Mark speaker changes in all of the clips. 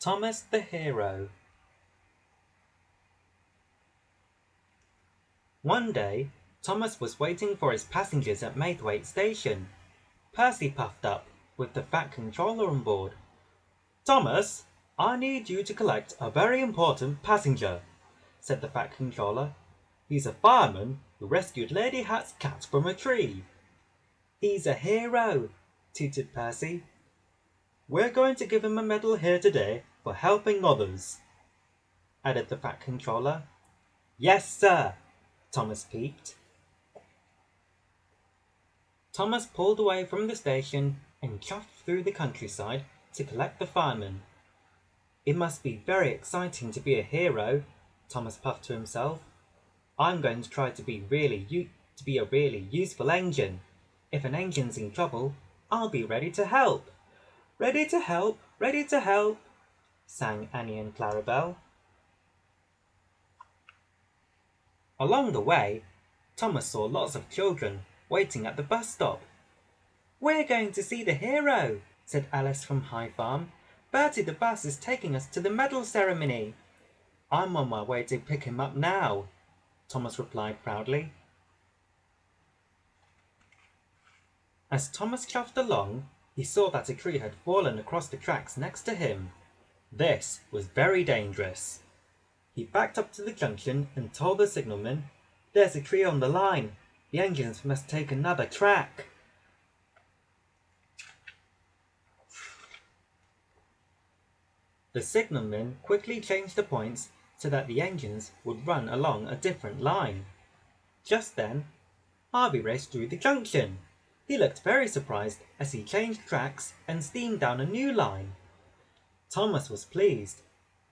Speaker 1: Thomas the Hero. One day, Thomas was waiting for his passengers at Maithwaite Station. Percy puffed up, with the Fat Controller on board. "Thomas, I need you to collect a very important passenger," said the Fat Controller. "He's a fireman who rescued Lady Hat's cat from a tree." "He's a hero," tooted Percy. "We're going to give him a medal here today for helping others," added the Fat Controller. "Yes, sir," Thomas peeped. Thomas pulled away from the station and chuffed through the countryside to collect the fireman. "It must be very exciting to be a hero," Thomas puffed to himself. "I'm going to try to be a really useful engine. If an engine's in trouble, I'll be ready to help." "Ready to help, ready to help," sang Annie and Clarabelle. Along the way, Thomas saw lots of children waiting at the bus stop. "We're going to see the hero," said Alice from High Farm. "Bertie the bus is taking us to the medal ceremony." "I'm on my way to pick him up now," Thomas replied proudly. As Thomas chuffed along, he saw that a tree had fallen across the tracks next to him. This was very dangerous. He backed up to the junction and told the signalman, "There's a tree on the line. The engines must take another track." The signalman quickly changed the points so that the engines would run along a different line. Just then, Harvey raced through the junction. He looked very surprised as he changed tracks and steamed down a new line. Thomas was pleased.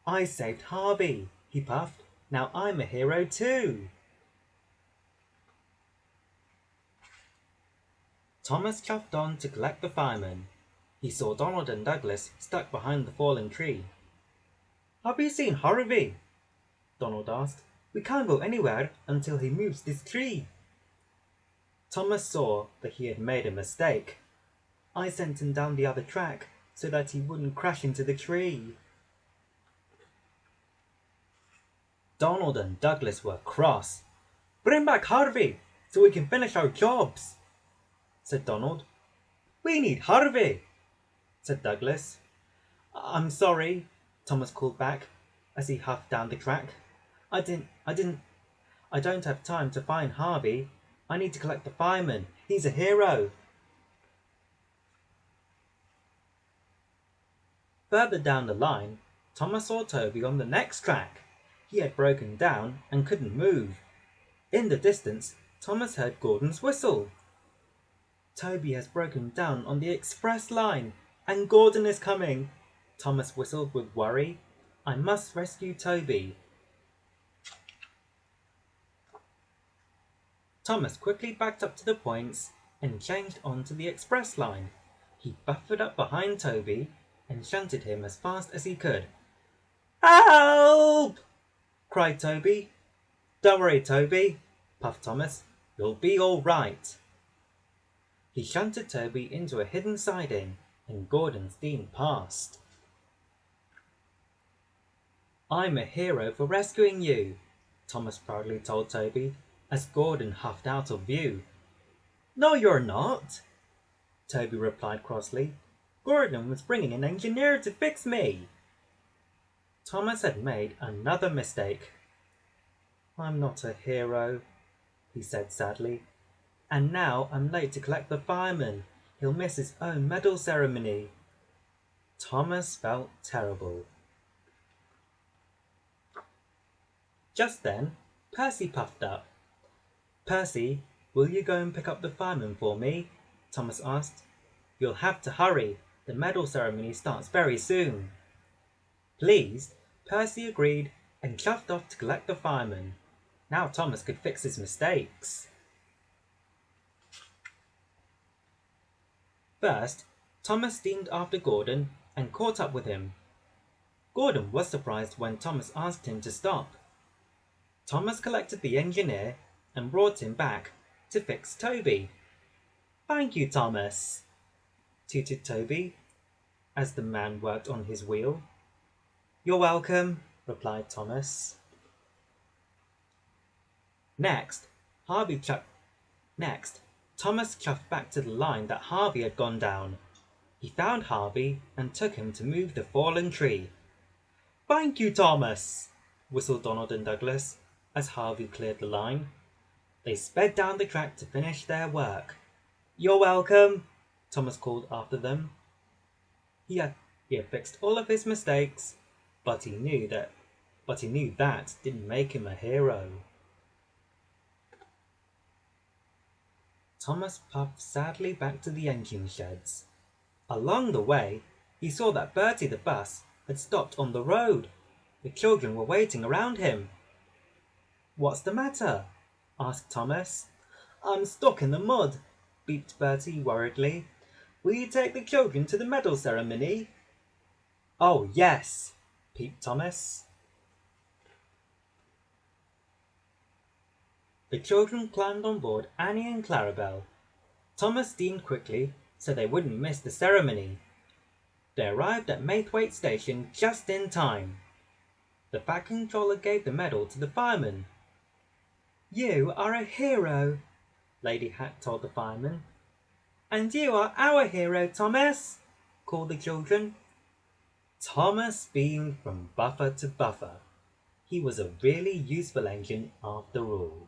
Speaker 1: "I saved Harvey," he puffed. "Now I'm a hero too." Thomas chuffed on to collect the firemen. He saw Donald and Douglas stuck behind the fallen tree. "Have you seen Harvey?" Donald asked. "We can't go anywhere until he moves this tree." Thomas saw that he had made a mistake. "I sent him down the other track so that he wouldn't crash into the tree." Donald and Douglas were cross. "Bring back Harvey so we can finish our jobs," said Donald. "We need Harvey," said Douglas. "I'm sorry," Thomas called back as he huffed down the track. I don't have time to find Harvey. I need to collect the fireman. He's a hero." Further down the line, Thomas saw Toby on the next track. He had broken down and couldn't move. In the distance, Thomas heard Gordon's whistle. "Toby has broken down on the express line, and Gordon is coming," Thomas whistled with worry. "I must rescue Toby." Thomas quickly backed up to the points and changed onto the express line. He buffered up behind Toby and shunted him as fast as he could. "Help!" cried Toby. "Don't worry, Toby," puffed Thomas. "You'll be all right." He shunted Toby into a hidden siding, and Gordon steamed past. "I'm a hero for rescuing you," Thomas proudly told Toby, as Gordon huffed out of view. "No, you're not," Toby replied crossly. "Gordon was bringing an engineer to fix me." Thomas had made another mistake. "I'm not a hero," he said sadly. "And now I'm late to collect the fireman. He'll miss his own medal ceremony." Thomas felt terrible. Just then, Percy puffed up. "Percy, will you go and pick up the fireman for me?" Thomas asked. "You'll have to hurry. The medal ceremony starts very soon." Pleased, Percy agreed and chuffed off to collect the fireman. Now Thomas could fix his mistakes. First, Thomas steamed after Gordon and caught up with him. Gordon was surprised when Thomas asked him to stop. Thomas collected the engineer and brought him back to fix Toby. "Thank you, Thomas," tooted Toby as the man worked on his wheel. "You're welcome," replied Thomas. Next, Thomas chuffed back to the line that Harvey had gone down. He found Harvey and took him to move the fallen tree. "Thank you, Thomas," whistled Donald and Douglas as Harvey cleared the line. They sped down the track to finish their work. "You're welcome," Thomas called after them. He had fixed all of his mistakes, but he knew that didn't make him a hero. Thomas puffed sadly back to the engine sheds. Along the way, he saw that Bertie the bus had stopped on the road. The children were waiting around him. "What's the matter?" asked Thomas. "I'm stuck in the mud," beeped Bertie worriedly. "Will you take the children to the medal ceremony?" "Oh, yes," peeped Thomas. The children climbed on board Annie and Clarabelle. Thomas steamed quickly so they wouldn't miss the ceremony. They arrived at Maithwaite Station just in time. The Fat Controller gave the medal to the fireman. "You are a hero," Lady Hat told the fireman. "And you are our hero, Thomas," called the children. Thomas beamed from buffer to buffer. He was a really useful engine after all.